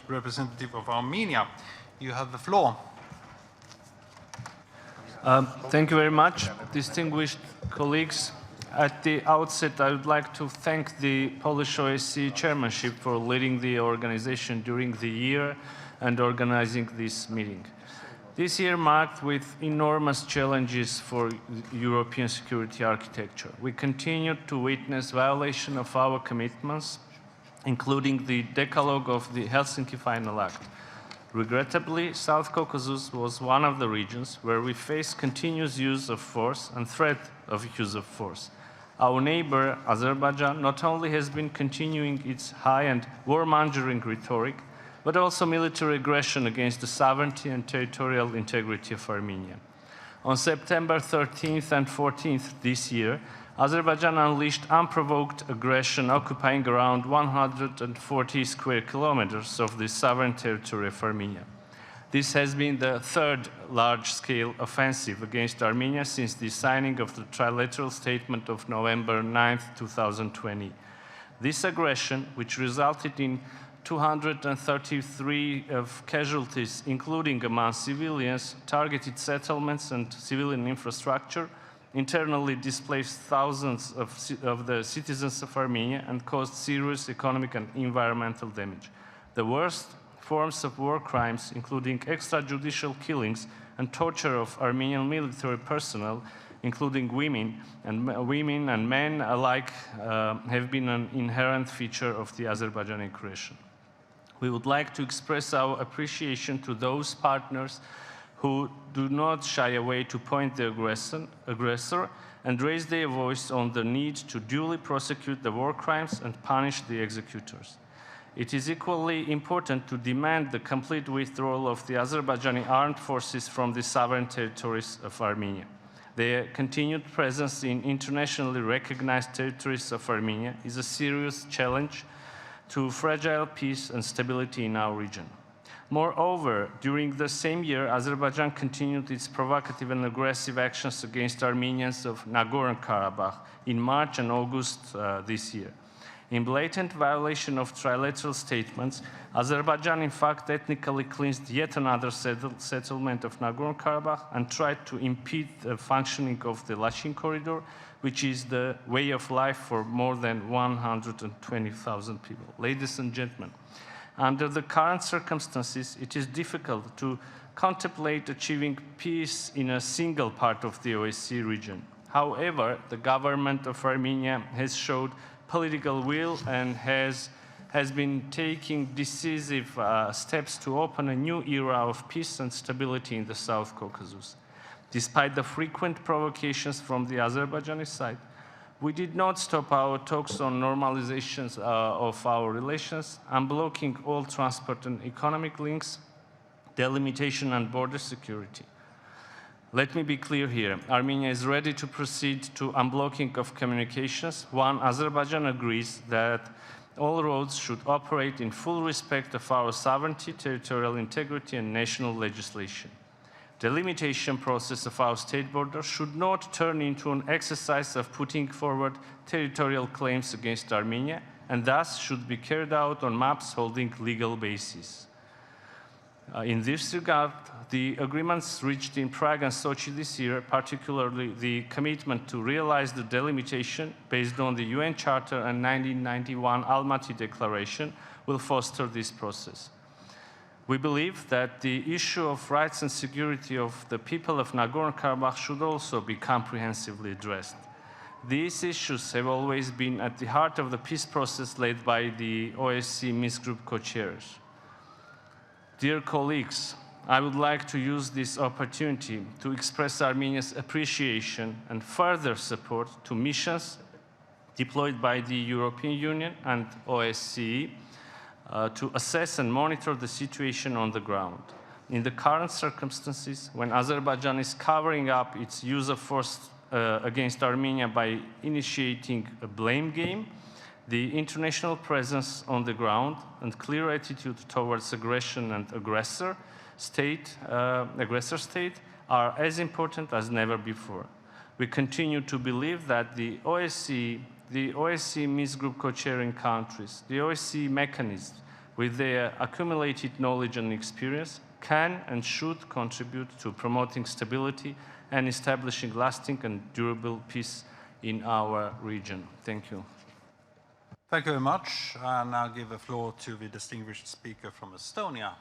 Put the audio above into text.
representative of Armenia. You have the floor. Thank you very much, distinguished colleagues. At the outset, I would like to thank the Polish OSCE chairmanship for leading the organization during the year and organizing this meeting. This year marked with enormous challenges for European security architecture. We continue to witness violation of our commitments, including the decalogue of the Helsinki Final Act. Regrettably, South Caucasus was one of the regions where we face continuous use of force and threat of use of force. Our neighbor, Azerbaijan, not only has been continuing its high and warmongering rhetoric, but also military aggression against the sovereignty and territorial integrity of Armenia. On September 13th and 14th this year, Azerbaijan unleashed unprovoked aggression, occupying around 140 square kilometers of the sovereign territory of Armenia. This has been the third large-scale offensive against Armenia since the signing of the trilateral statement of November 9th, 2020. This aggression, which resulted in 233 of casualties, including among civilians, targeted settlements and civilian infrastructure, internally displaced thousands of the citizens of Armenia and caused serious economic and environmental damage. The worst forms of war crimes, including extrajudicial killings and torture of Armenian military personnel, including women and men alike, have been an inherent feature of the Azerbaijani aggression. We would like to express our appreciation to those partners who do not shy away to point the aggressor and raise their voice on the need to duly prosecute the war crimes and punish the executors. It is equally important to demand the complete withdrawal of the Azerbaijani armed forces from the sovereign territories of Armenia. Their continued presence in internationally recognized territories of Armenia is a serious challenge to fragile peace and stability in our region. Moreover, during the same year, Azerbaijan continued its provocative and aggressive actions against Armenians of Nagorno-Karabakh in March and August this year. In blatant violation of trilateral statements, Azerbaijan in fact ethnically cleansed yet another settlement of Nagorno-Karabakh and tried to impede the functioning of the Lachin corridor, which is the way of life for more than 120,000 people. Ladies and gentlemen, under the current circumstances, it is difficult to contemplate achieving peace in a single part of the OSCE region. However, the government of Armenia has showed political will and has been taking decisive steps to open a new era of peace and stability in the South Caucasus. Despite the frequent provocations from the Azerbaijani side, we did not stop our talks on normalizations of our relations, unblocking all transport and economic links, delimitation and border security. Let me be clear here. Armenia is ready to proceed to unblocking of communications. One, Azerbaijan agrees that all roads should operate in full respect of our sovereignty, territorial integrity, and national legislation. The delimitation process of our state border should not turn into an exercise of putting forward territorial claims against Armenia, and thus should be carried out on maps holding legal basis. In this regard, the agreements reached in Prague and Sochi this year, particularly the commitment to realize the delimitation based on the UN Charter and 1991 Almaty Declaration, will foster this process. We believe that the issue of rights and security of the people of Nagorno-Karabakh should also be comprehensively addressed. These issues have always been at the heart of the peace process led by the OSCE Minsk Group co-chairs. Dear colleagues, I would like to use this opportunity to express Armenia's appreciation and further support to missions deployed by the European Union and OSCE to assess and monitor the situation on the ground. In the current circumstances, when Azerbaijan is covering up its use of force against Armenia by initiating a blame game, the international presence on the ground and clear attitude towards aggression and aggressor state are as important as never before. We continue to believe that the OSCE Minsk Group co-chairing countries, the OSCE mechanisms, with their accumulated knowledge and experience, can and should contribute to promoting stability and establishing lasting and durable peace in our region. Thank you. Thank you very much. And I'll give the floor to the distinguished speaker from Estonia.